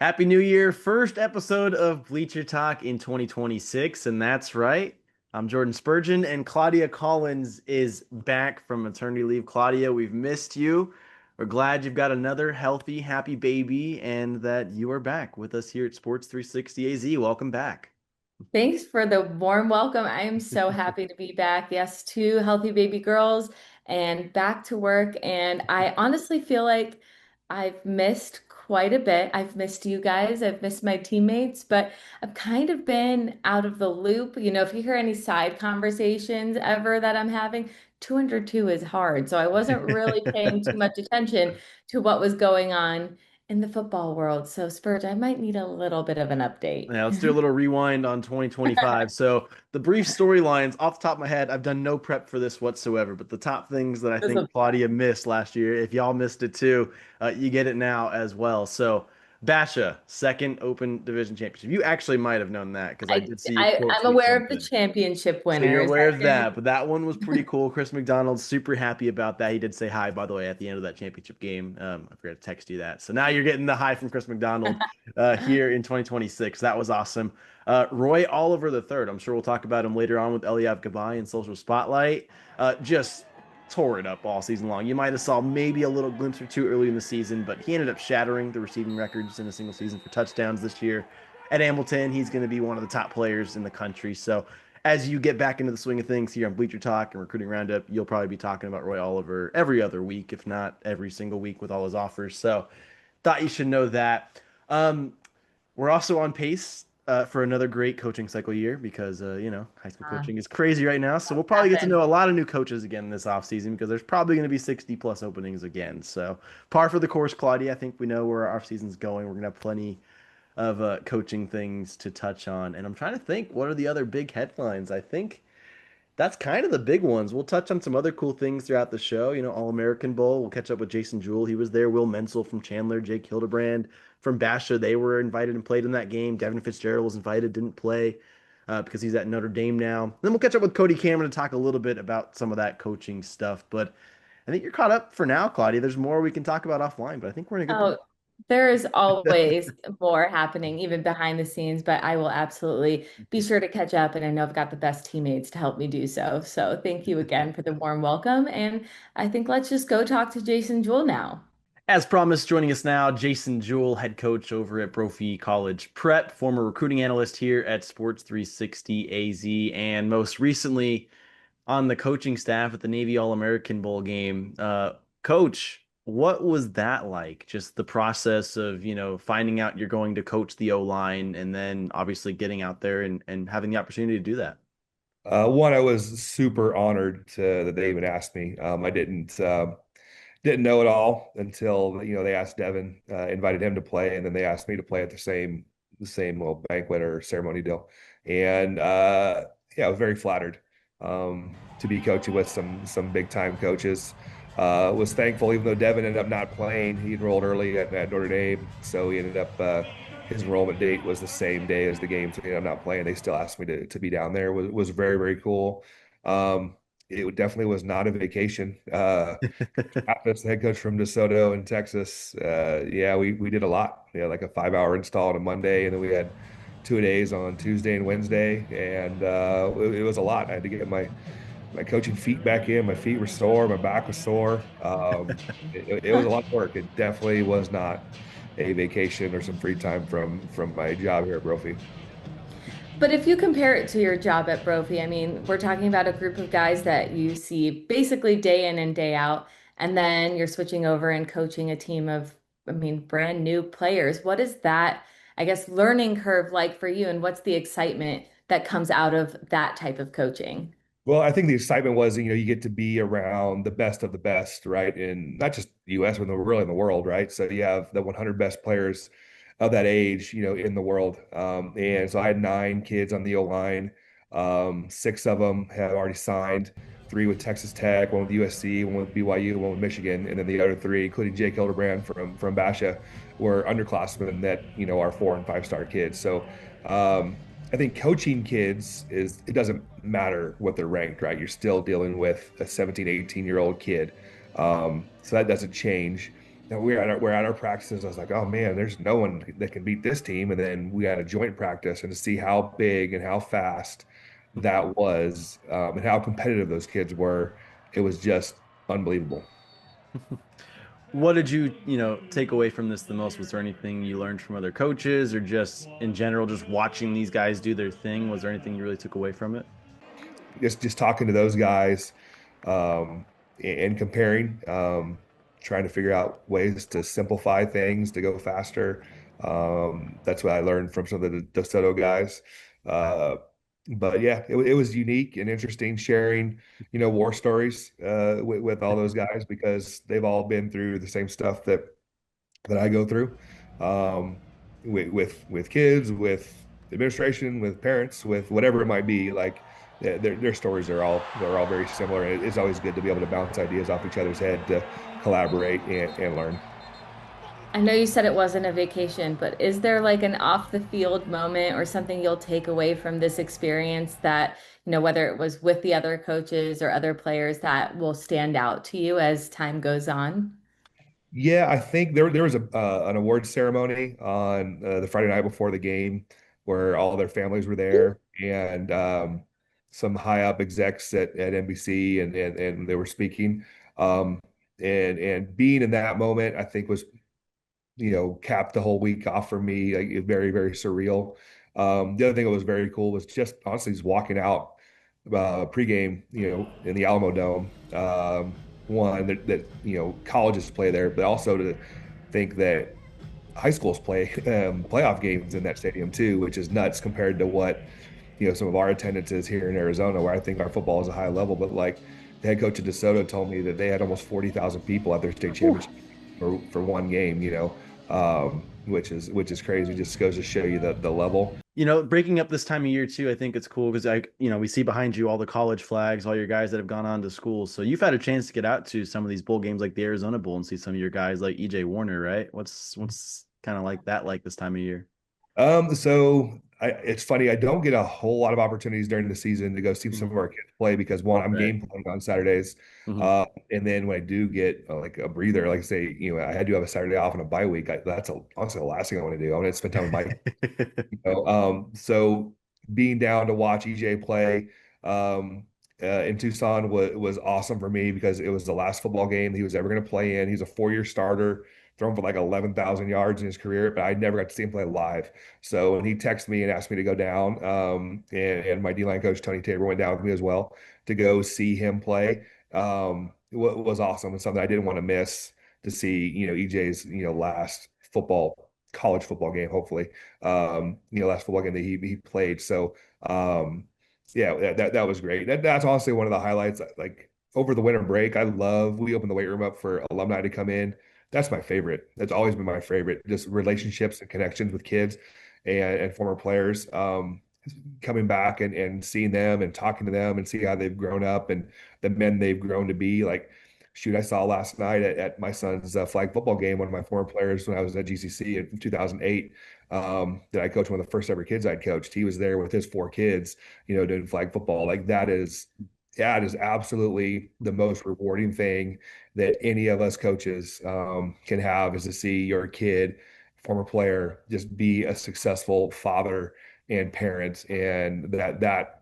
Happy New Year. First episode of Bleacher Talk in 2026. And that's right. I'm Jordan Spurgeon, and Claudia Collins is back from maternity leave. Claudia, we've missed you. We're glad you've got another healthy, happy baby and that you are back with us here at Sports 360 AZ. Welcome back. Thanks for the warm welcome. I am so happy to be back. Yes, two healthy baby girls and back to work. And I honestly feel like I've missed quite a bit. I've missed you guys, I've missed my teammates, but I've kind of been out of the loop. If you hear any side conversations ever that I'm having, 202 is hard. So I wasn't really paying too much attention to what was going on in the football world. So, Spurge, I might need a little bit of an update. Yeah, let's do a little rewind on 2025. So, the brief storylines off the top of my head, I've done no prep for this whatsoever, but the top things that I This think Claudia missed last year, if y'all missed it too, you get it now as well. So, Basha, second Open Division Championship. You actually might have known that because I I, did see you quote I'm tweet aware of the something. championship So you're winners. aware of that, but that one was pretty cool. Chris McDonald's super happy about that. He did say hi, by the way, at the end of that championship game. I forgot to text you that. So now you're getting the hi from Chris McDonald here in 2026. That was awesome. Roy Oliver the third. I'm sure we'll talk about him later on with Eliav Gabai in Social Spotlight. Just tore it up all season long. You might have saw maybe a little glimpse or two early in the season, but he ended up shattering the receiving records in a single season for touchdowns this year. At Hamilton, he's going to be one of the top players in the country. So as you get back into the swing of things here on Bleacher Talk and Recruiting Roundup, you'll probably be talking about Roy Oliver every other week, if not every single week with all his offers. So thought you should know that. Um, we're also on pace for another great coaching cycle year because, high school Uh, coaching is crazy right now. So we'll probably get to Happen. know a lot of new coaches again this offseason because there's probably going to be 60 plus openings again. So par for the course, Claudia. I think we know where our offseason's going. We're going to have plenty of coaching things to touch on. And I'm trying to think what are the other big headlines. I think that's kind of the big ones. We'll touch on some other cool things throughout the show. All-American Bowl. We'll catch up with Jason Jewell. He was there. Will Menzel from Chandler, Jake Hildebrand from Basha. They were invited and played in that game. Devin Fitzgerald was invited, didn't play because he's at Notre Dame now. Then we'll catch up with Cody Cameron to talk a little bit about some of that coaching stuff. But I think you're caught up for now, Claudia. There's more we can talk about offline, but I think we're in a good Oh, there is always more happening, even behind the scenes, but I will absolutely be sure to catch up. And I know I've got the best teammates to help me do so. So thank you again for the warm welcome. And I think let's just go talk to Jason Jewell now. As promised, joining us now, Jason Jewell, head coach over at Brophy College Prep, former recruiting analyst here at Sports 360 AZ, and most recently on the coaching staff at the Navy All-American Bowl game. Coach, what was that like? Just the process of, finding out you're going to coach the O-line and then obviously getting out there and having the opportunity to do that. One, I was super honored that they even asked me. I didn't know it all until they asked Devin, invited him to play, and then they asked me to play at the same little banquet or ceremony deal. And yeah, I was very flattered to be coaching with some big time coaches. Was thankful, even though Devin ended up not playing. He enrolled early at Notre Dame, so he ended up his enrollment date was the same day as the game, so he ended up not playing. They still asked me to be down there. Was very very cool. It definitely was not a vacation. As the head coach from DeSoto in Texas, yeah, we did a lot. We had like a 5 hour install on a Monday, and then we had 2 days on Tuesday and Wednesday, and it was a lot. I had to get my coaching feet back in. My feet were sore. My back was sore. It was a lot of work. It definitely was not a vacation or some free time from my job here at Brophy. But if you compare it to your job at Brophy, I mean, we're talking about a group of guys that you see basically day in and day out, and then you're switching over and coaching a team of, I mean, brand new players. What is that, I guess, learning curve like for you, and what's the excitement that comes out of that type of coaching? Well, I think the excitement was, you get to be around the best of the best, right? In not just the US, but really in the world, right? So you have the 100 best players of that age, in the world. And so I had 9 kids on the O line. 6 of them have already signed, 3 with Texas Tech, 1 with USC, 1 with BYU, 1 with Michigan, and then the other 3, including Jake Hildebrand from Basha, were underclassmen that are 4 and 5 star kids. So I think coaching kids it doesn't matter what they're ranked, right? You're still dealing with a 17, 18-year-old kid. So that doesn't change. And we're at our practices. I was like, oh man, there's no one that can beat this team. And then we had a joint practice, and to see how big and how fast that was, and how competitive those kids were, it was just unbelievable. What did you take away from this the most? Was there anything you learned from other coaches or just in general, just watching these guys do their thing? Was there anything you really took away from it? Just talking to those guys, and comparing, trying to figure out ways to simplify things to go faster. That's what I learned from some of the DeSoto guys. Uh, but yeah, it was unique and interesting sharing, war stories, with all those guys, because they've all been through the same stuff that I go through, um, with kids, with administration, with parents, with whatever it might be. Like their stories they're all very similar. And it's always good to be able to bounce ideas off each other's head, to collaborate and learn. I know you said it wasn't a vacation, but is there like an off the field moment or something you'll take away from this experience that, whether it was with the other coaches or other players that will stand out to you as time goes on? Yeah, I think there was an awards ceremony on the Friday night before the game, where all their families were there, and some high up execs at NBC, and they were speaking. Um, and being in that moment, I think was, capped the whole week off for me. Like, very, very surreal. The other thing that was very cool was just honestly just walking out pregame, in the Alamo Dome. One that colleges play there, but also to think that high schools play playoff games in that stadium too, which is nuts compared to what some of our attendance is here in Arizona, where I think our football is a high level. But like, the head coach of DeSoto told me that they had almost 40,000 people at their state championship for one game, which is crazy. Just goes to show you the level. Breaking up this time of year too, I think it's cool because we see behind you all the college flags, all your guys that have gone on to school. So you've had a chance to get out to some of these bowl games like the Arizona Bowl and see some of your guys like EJ Warner, right? What's kind of like that like this time of year? So it's funny, I don't get a whole lot of opportunities during the season to go see some of Mhm. our kids play, because one, I'm Right. game playing on Saturdays. Mhm. And then when I do get like a breather, like say, I do have a Saturday off and a bye week, that's honestly the last thing I want to do. I want to spend time with my so being down to watch EJ play, in Tucson was awesome for me, because it was the last football game he was ever going to play in. He's a 4-year starter, thrown for like 11,000 yards in his career, but I never got to see him play live. So when he texted me and asked me to go down, and my D-line coach Tony Tabor went down with me as well to go see him play, was awesome, and something I didn't want to miss, to see EJ's last college football game, hopefully, last football game that he played. So, yeah, that was great. That's honestly one of the highlights. Like, over the winter break, we open the weight room up for alumni to come in. That's my favorite. That's always been my favorite. Just relationships and connections with kids and former players. Coming back and seeing them and talking to them and see how they've grown up and the men they've grown to be. Like, shoot, I saw last night at my son's flag football game, one of my former players when I was at GCC in 2008, that I coached, one of the first ever kids I'd coached. He was there with his 4 kids, doing flag football. Like, that is absolutely the most rewarding thing that any of us coaches can have, is to see your kid, former player, just be a successful father and parent. And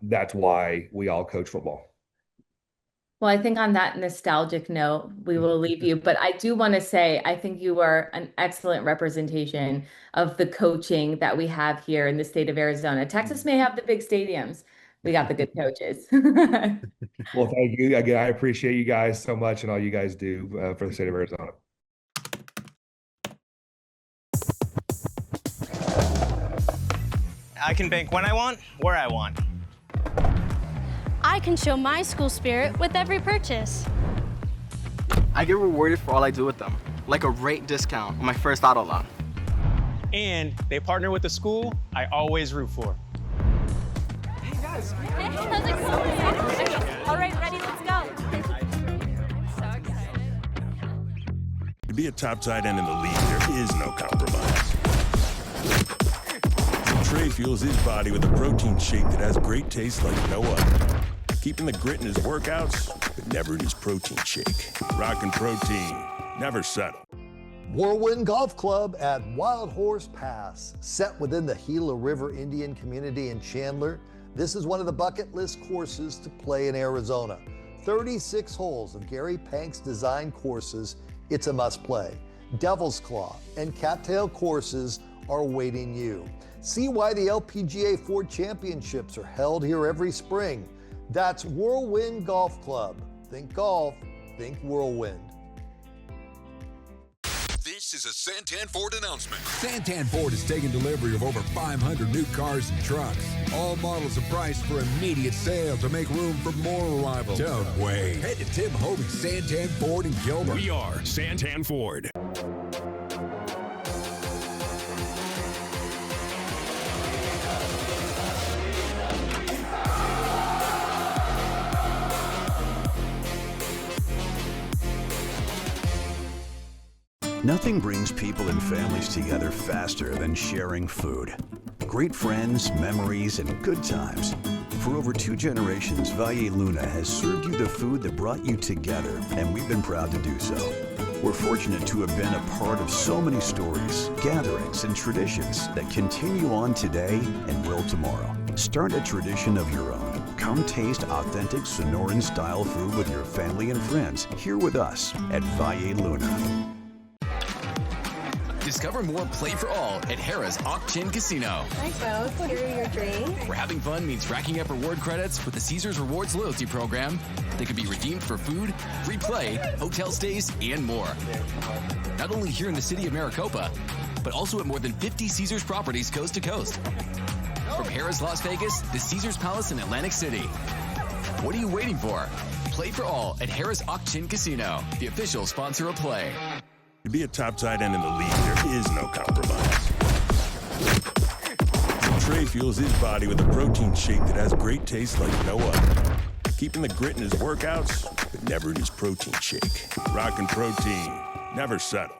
that's why we all coach football. Well, I think on that nostalgic note, we will leave you. But I do want to say, I think you are an excellent representation of the coaching that we have here in the state of Arizona. Texas may have the big stadiums. We got the good coaches. Well, thank you again. I appreciate you guys so much and all you guys do for the state of Arizona. I can bank when I want, where I want. I can show my school spirit with every purchase. I get rewarded for all I do with them, like a rate discount on my first auto loan. And they partner with the school I always root for. Hey, how's it going? All right, ready, let's go. I'm so excited. To be a top tight end in the league, there is no compromise. Trey fuels his body with a protein shake that has great taste like no other. Keeping the grit in his workouts, but never in his protein shake. Rockin' protein, never settle. Whirlwind Golf Club at Wild Horse Pass. Set within the Gila River Indian community in Chandler, this is one of the bucket list courses to play in Arizona. 36 holes of Gary Pank's design courses. It's a must play. Devil's Claw and Cattail courses are awaiting you. See why the LPGA Ford Championships are held here every spring. That's Whirlwind Golf Club. Think golf, think Whirlwind. This is a Santan Ford announcement. Santan Ford is taking delivery of over 500 new cars and trucks. All models are priced for immediate sale to make room for more arrivals. Don't wait. Head to Tim Hovey's Santan Ford in Gilbert. We are Santan Ford. Nothing brings people and families together faster than sharing food. Great friends, memories, and good times. For over 2 generations, Valle Luna has served you the food that brought you together, and we've been proud to do so. We're fortunate to have been a part of so many stories, gatherings, and traditions that continue on today and will tomorrow. Start a tradition of your own. Come taste authentic Sonoran-style food with your family and friends here with us at Valle Luna. Discover more Play for All at Harrah's Auction Casino. Hi folks, here are your drinks. Where having fun means racking up reward credits with the Caesars Rewards loyalty program that can be redeemed for food, free play, hotel stays, and more. Not only here in the city of Maricopa, but also at more than 50 Caesars properties coast to coast. From Harrah's Las Vegas to Caesars Palace in Atlantic City. What are you waiting for? Play for All at Harrah's Auction Casino, the official sponsor of Play. To be a top tight end in the league, there is no compromise. Trey fuels his body with a protein shake that has great taste like no other. Keeping the grit in his workouts, but never in his protein shake. Rockin' protein, never settle.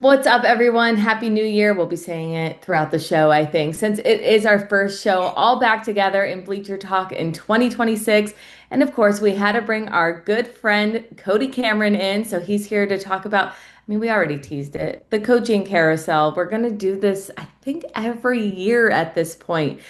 What's up, everyone? Happy New Year. We'll be saying it throughout the show, I think, since it is our first show all back together in Bleacher Talk in 2026. And of course, we had to bring our good friend Cody Cameron in. So he's here to talk about, I mean, we already teased it, the coaching carousel. We're going to do this, I think, every year at this point.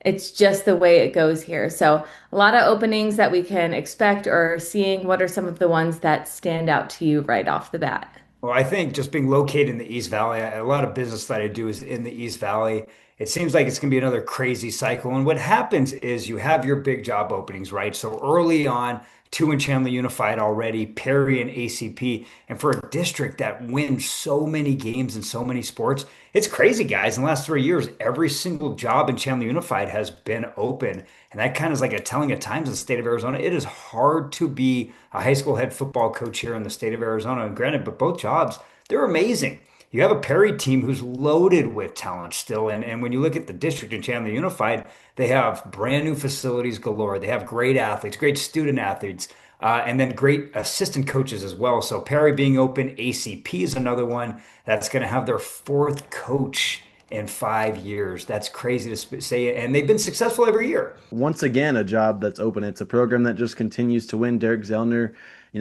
It's just the way it goes here. So a lot of openings that we can expect or seeing. What are some of the ones that stand out to you right off the bat? Well, I think just being located in the East Valley, a lot of business that I do is in the East Valley. It seems like it's going to be another crazy cycle. And what happens is you have your big job openings, right? So early on, 2 in Chandler Unified already, Perry and ACP. And for a district that wins so many games in so many sports, it's crazy, guys. In the last 3 years, every single job in Chandler Unified has been open. And that kind of is like a telling of times in the state of Arizona. It is hard to be a high school head football coach here in the state of Arizona. And granted, but both jobs, they're amazing. You have a Perry team who's loaded with talent still. And when you look at the district in Chandler Unified, they have brand new facilities galore. They have great athletes, great student athletes, and then great assistant coaches as well. So Perry being open, ACP is another one that's going to have their 4th coach in 5 years. That's crazy to say. And they've been successful every year. Once again, a job that's open. It's a program that just continues to win. Derek Zellner,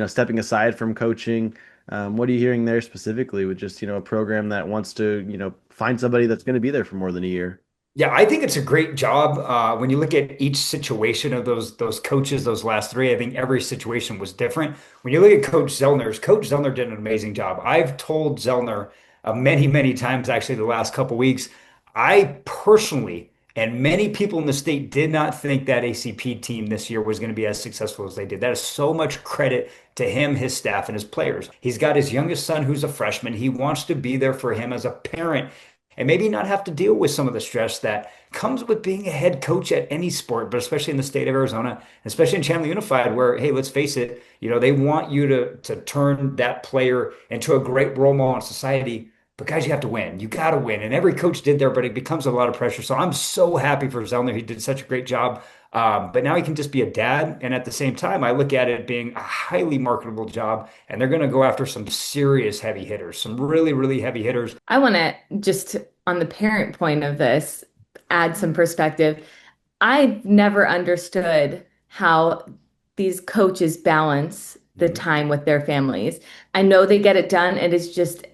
stepping aside from coaching. What are you hearing there specifically with just, a program that wants to, find somebody that's going to be there for more than a year? Yeah, I think it's a great job. When you look at each situation of those coaches, those last 3, I think every situation was different. When you look at Coach Zellner did an amazing job. I've told Zellner many, many times, actually, the last couple weeks, I personally and many people in the state did not think that ACP team this year was going to be as successful as they did. That is so much credit to him, his staff, and his players. He's got his youngest son who's a freshman. He wants to be there for him as a parent. and maybe not have to deal with some of the stress that comes with being a head coach at any sport, but especially in the state of Arizona, especially in Chandler Unified, where, hey, let's face it, they want you to turn that player into a great role model in society. But guys, you have to win. You got to win. And every coach did there, but it becomes a lot of pressure. So I'm so happy for Zellner. He did such a great job. But now he can just be a dad. And at the same time, I look at it being a highly marketable job. And they're going to go after some serious heavy hitters, some really, really heavy hitters. I want to just, on the parent point of this, add some perspective. I've never understood how these coaches balance the time with their families. I know they get it done. It is just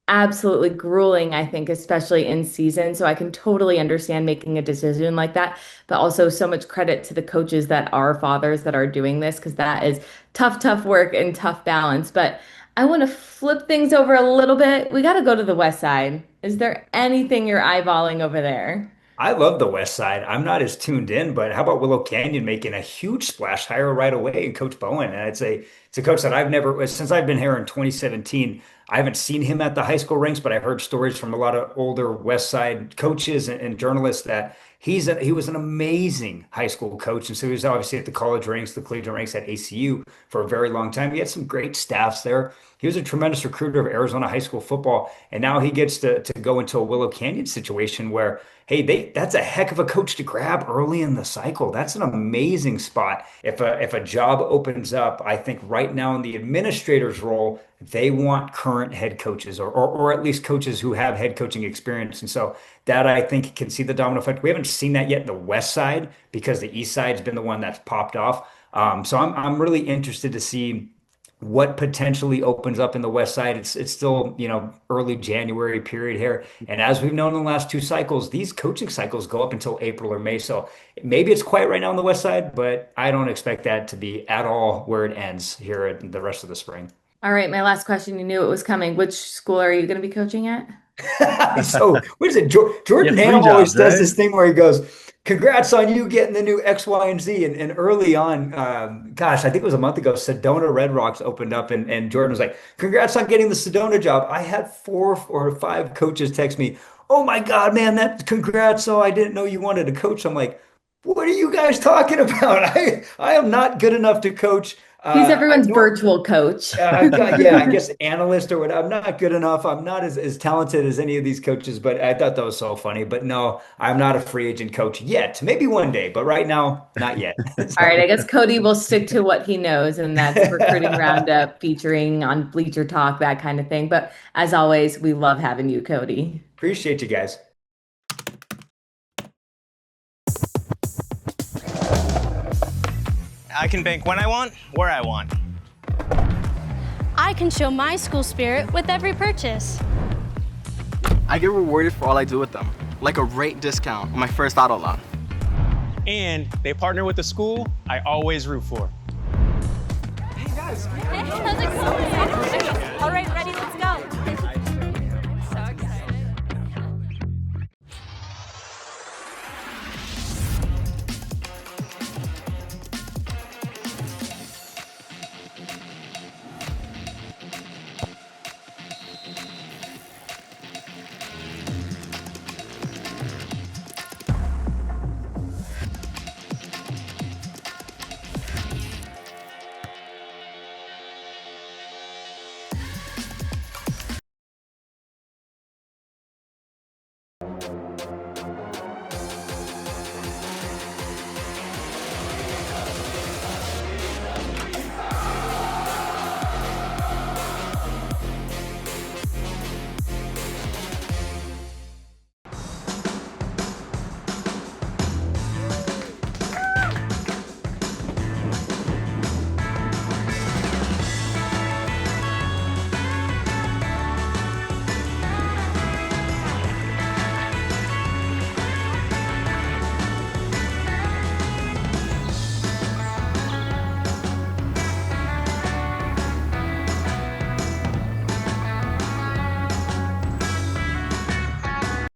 absolutely grueling, I think, especially in season. So I can totally understand making a decision like that, but also so much credit to the coaches that are fathers that are doing this, because that is tough, tough work and tough balance. But I want to flip things over a little bit. We got to go to the West Side. Is there anything you're eyeballing over there? I love the West Side. I'm not as tuned in, but how about Willow Canyon making a huge splash hire right away and Coach Bowen? And it's a coach that I've never, since I've been here in 2017, I haven't seen him at the high school ranks, but I heard stories from a lot of older West Side coaches and journalists that he was an amazing high school coach. And so he was obviously at the college ranks, the collegiate ranks at ACU for a very long time. He had some great staffs there. He was a tremendous recruiter of Arizona high school football. And now he gets to go into a Willow Canyon situation where, hey, that's a heck of a coach to grab early in the cycle. That's an amazing spot. If a job opens up, I think right now in the administrator's role, they want current head coaches or at least coaches who have head coaching experience. And so that I think can see the domino effect. We haven't seen that yet in the West Side because the East Side's been the one that's popped off. So I'm really interested to see what potentially opens up in the West Side. It's still, early January period here. And as we've known in the last two cycles, these coaching cycles go up until April or May. So maybe it's quiet right now on the West Side, but I don't expect that to be at all where it ends here at the rest of the spring. All right, my last question. You knew it was coming. Which school are you going to be coaching at? So what is it? Jordan Ham always does this thing where he goes, congrats on you getting the new X, Y, and Z. And early on, gosh, I think it was a month ago, Sedona Red Rocks opened up and Jordan was like, congrats on getting the Sedona job. I had 4 or 5 coaches text me, oh my God, man, congrats. So I didn't know you wanted to coach. I'm like, what are you guys talking about? I am not good enough to coach. He's everyone's virtual coach. I guess analyst or whatever. I'm not good enough. I'm not as talented as any of these coaches, but I thought that was so funny. But no, I'm not a free agent coach yet. Maybe one day, but right now, not yet. All right, I guess Cody will stick to what he knows, and that's recruiting roundup, featuring on Bleacher Talk, that kind of thing. But as always, we love having you, Cody. Appreciate you guys. I can bank when I want, where I want. I can show my school spirit with every purchase. I get rewarded for all I do with them, like a rate discount on my first auto loan. And they partner with the school I always root for. Hey guys. Hey, how's it going? Okay, all right, ready, let's go. I'm so excited.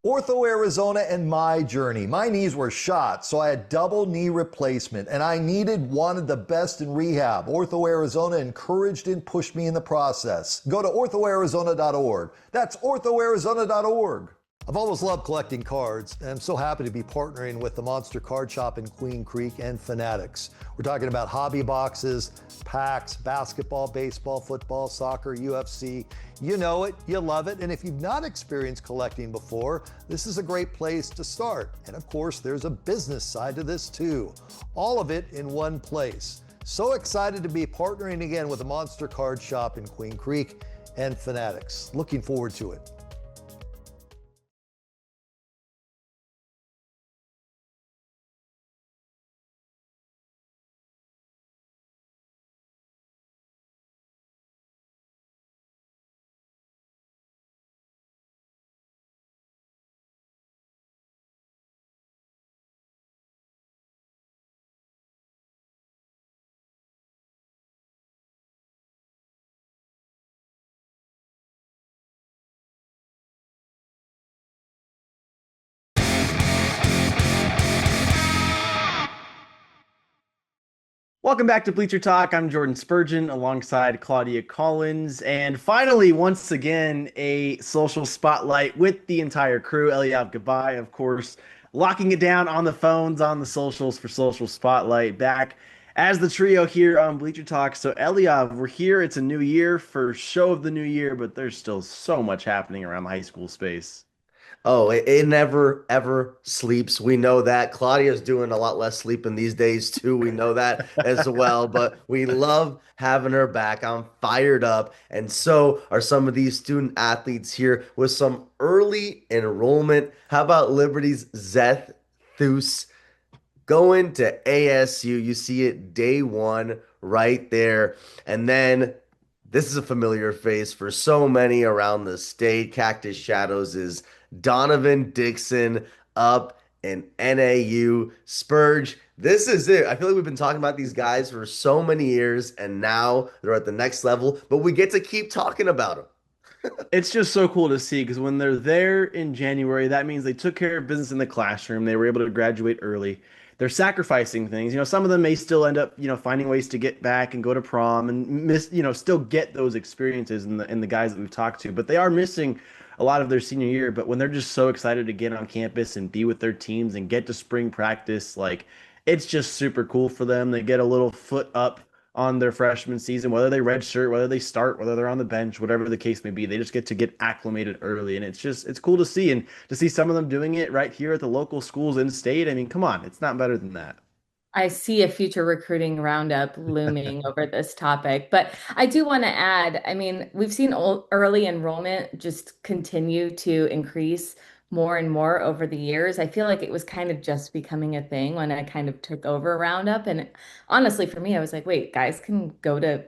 Ortho Arizona and my journey. My knees were shot, so I had double knee replacement, and I needed one of the best in rehab. Ortho Arizona encouraged and pushed me in the process. Go to orthoarizona.org. That's orthoarizona.org. I've always loved collecting cards, and I'm so happy to be partnering with the Monster Card Shop in Queen Creek and Fanatics. We're talking about hobby boxes, packs, basketball, baseball, football, soccer, UFC. You know it, you love it, and if you've not experienced collecting before, this is a great place to start. And of course, there's a business side to this too. All of it in one place. So excited to be partnering again with the Monster Card Shop in Queen Creek and Fanatics. Looking forward to it. Welcome back to Bleacher Talk. I'm Jordan Spurgeon alongside Claudia Collins. And finally, once again, a social spotlight with the entire crew. Eliav Gabay, of course, locking it down on the phones, on the socials for Social Spotlight. Back as the trio here on Bleacher Talk. So, Eliav, we're here. It's a new year for show of the new year, but there's still so much happening around the high school space. Oh, it never ever sleeps. We know that. Claudia's doing a lot less sleeping these days too. We know that as well, but we love having her back. I'm fired up. And so are some of these student athletes here with some early enrollment. How about Liberty's Zeth Thus going to ASU? You see it day one right there. And then this is a familiar face for so many around the state. Cactus Shadows is Donovan Dixon up in NAU. Spurge, this is it. I feel like we've been talking about these guys for so many years, and now they're at the next level, but we get to keep talking about them. It's just so cool to see because when they're there in January, that means they took care of business in the classroom. They were able to graduate early. They're sacrificing things. Some of them may still end up, finding ways to get back and go to prom and still get those experiences in the guys that we've talked to. But they are missing a lot of their senior year. But when they're just so excited to get on campus and be with their teams and get to spring practice, like it's just super cool for them. They get a little foot up on their freshman season, whether they redshirt, whether they start, whether they're on the bench, whatever the case may be. They just get to get acclimated early, and it's cool to see, and to see some of them doing it right here at the local schools in state. I mean, come on, it's not better than that. I see a future recruiting roundup looming over this topic, but I do want to add, I mean, we've seen early enrollment just continue to increase more and more over the years. I feel like it was kind of just becoming a thing when I kind of took over Roundup. And honestly, for me, I was like, wait, guys can go to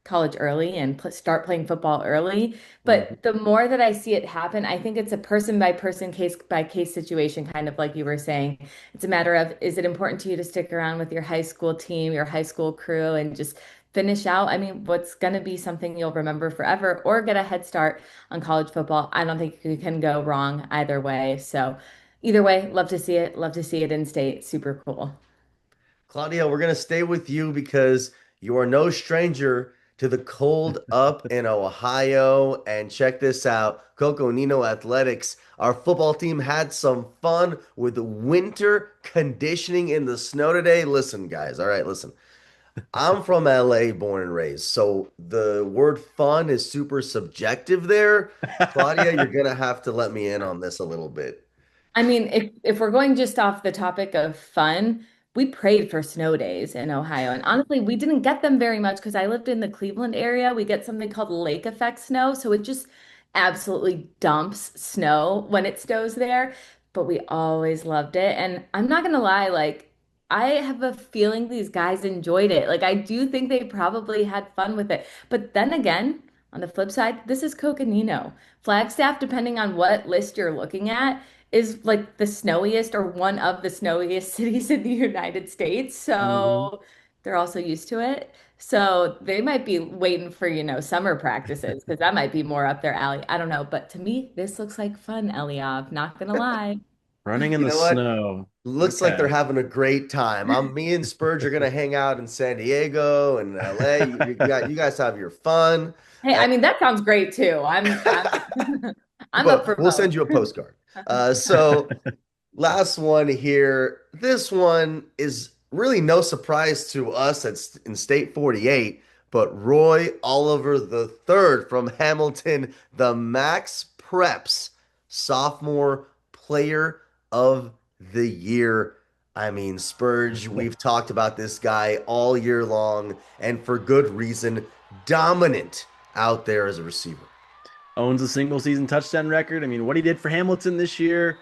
college early and start playing football early. But the more that I see it happen, I think it's a person by person, case by case situation, kind of like you were saying. It's a matter of, is it important to you to stick around with your high school team, your high school crew, and just finish out? I mean, what's going to be something you'll remember forever, or get a head start on college football? I don't think you can go wrong either way. So either way, love to see it. Love to see it in state. Super cool. Claudia, we're going to stay with you because you are no stranger to the cold up in Ohio. And check this out, Coco Nino Athletics. Our football team had some fun with winter conditioning in the snow today. Listen, guys, all right, listen. I'm from LA, born and raised, so the word fun is super subjective there. Claudia, you're gonna have to let me in on this a little bit. I mean, if we're going just off the topic of fun, we prayed for snow days in Ohio. And honestly, we didn't get them very much because I lived in the Cleveland area. We get something called lake effect snow. So it just absolutely dumps snow when it snows there. But we always loved it. And I'm not gonna lie, like I have a feeling these guys enjoyed it. Like I do think they probably had fun with it. But then again, on the flip side, this is Coconino. Flagstaff, depending on what list you're looking at, is like the snowiest or one of the snowiest cities in the United States. Mhm. So they're also used to it. So they might be waiting for, summer practices because that might be more up their alley. I don't know. But to me, this looks like fun, Eliav. Not gonna lie. Running in You the know what? snow. Looks like they're Okay. having a great time. Me and Spurge are gonna hang out in San Diego and LA. You guys have your fun. Hey, I mean that sounds great too. I'm I'm But up for we'll both. send you a postcard. So last one here. This one is really no surprise to us. It's in State 48, but Roy Oliver III from Hamilton, the Max Preps Sophomore Player of the Year. I mean, Spurge, we've talked about this guy all year long, and for good reason. Dominant out there as a receiver. Owns a single season touchdown record. I mean, what he did for Hamilton this year,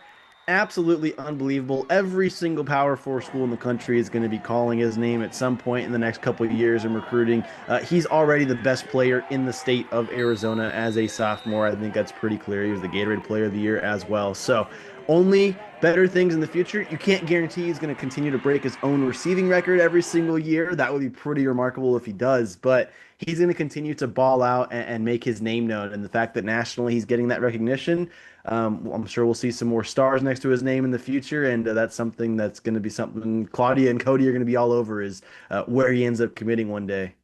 absolutely unbelievable. Every single Power 4 school in the country is going to be calling his name at some point in the next couple of years in recruiting. He's already the best player in the state of Arizona as a sophomore. I think that's pretty clear. He was the Gatorade Player of the Year as well. So only better things in the future. You can't guarantee he's going to continue to break his own receiving record every single year. That would be pretty remarkable if he does, but he's going to continue to ball out and make his name known. And the fact that nationally he's getting that recognition, I'm sure we'll see some more stars next to his name in the future. And that's something that's going to be something Claudia and Cody are going to be all over, is where he ends up committing one day.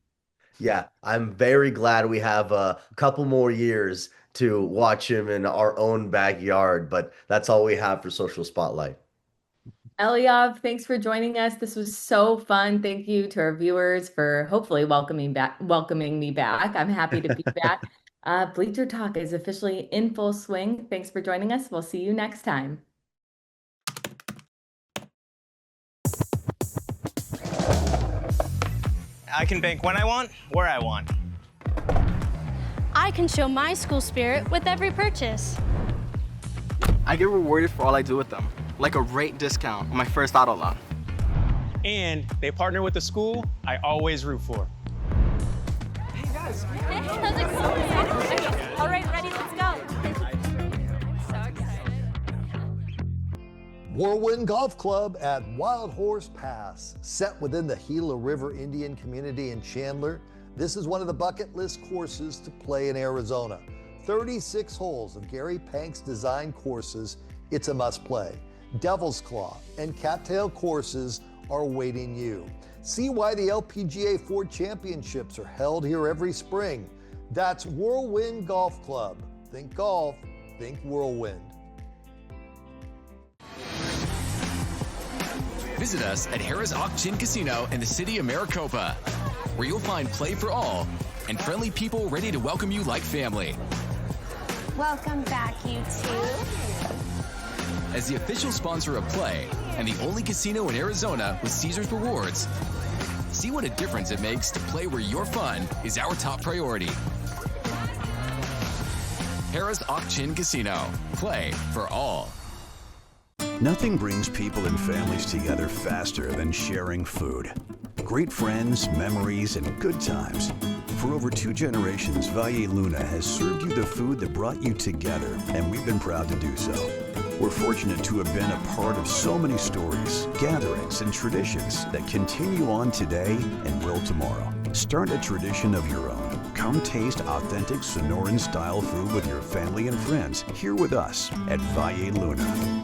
Yeah, I'm very glad we have a couple more years to watch him in our own backyard, but that's all we have for Social Spotlight. Eliav, thanks for joining us. This was so fun. Thank you to our viewers for hopefully welcoming me back. I'm happy to be back. Bleacher Talk is officially in full swing. Thanks for joining us. We'll see you next time. I can bank when I want, where I want. I can show my school spirit with every purchase. I get rewarded for all I do with them, like a rate discount on my first auto loan. And they partner with the school I always root for. Hey, how's it going? All right, ready, let's go. I'm so excited. Whirlwind Golf Club at Wild Horse Pass, set within the Gila River Indian community in Chandler. This is one of the bucket list courses to play in Arizona. 36 holes of Gary Pank's design courses. It's a must play. Devil's Claw and Cattail courses are awaiting you. See why the LPGA Ford Championships are held here every spring. That's Whirlwind Golf Club. Think golf, think Whirlwind. Visit us at Harrah's Auction Casino in the city of Maricopa, where you'll find play for all and friendly people ready to welcome you like family. Welcome back, you two. As the official sponsor of Play and the only casino in Arizona with Caesars Rewards, see what a difference it makes to play where your fun is our top priority. Harrah's Auction Casino. Play for all. Nothing brings people and families together faster than sharing food. Great friends, memories, and good times. For over 2 generations, Valle Luna has served you the food that brought you together, and we've been proud to do so. We're fortunate to have been a part of so many stories, gatherings, and traditions that continue on today and will tomorrow. Start a tradition of your own. Come taste authentic Sonoran-style food with your family and friends here with us at Valle Luna.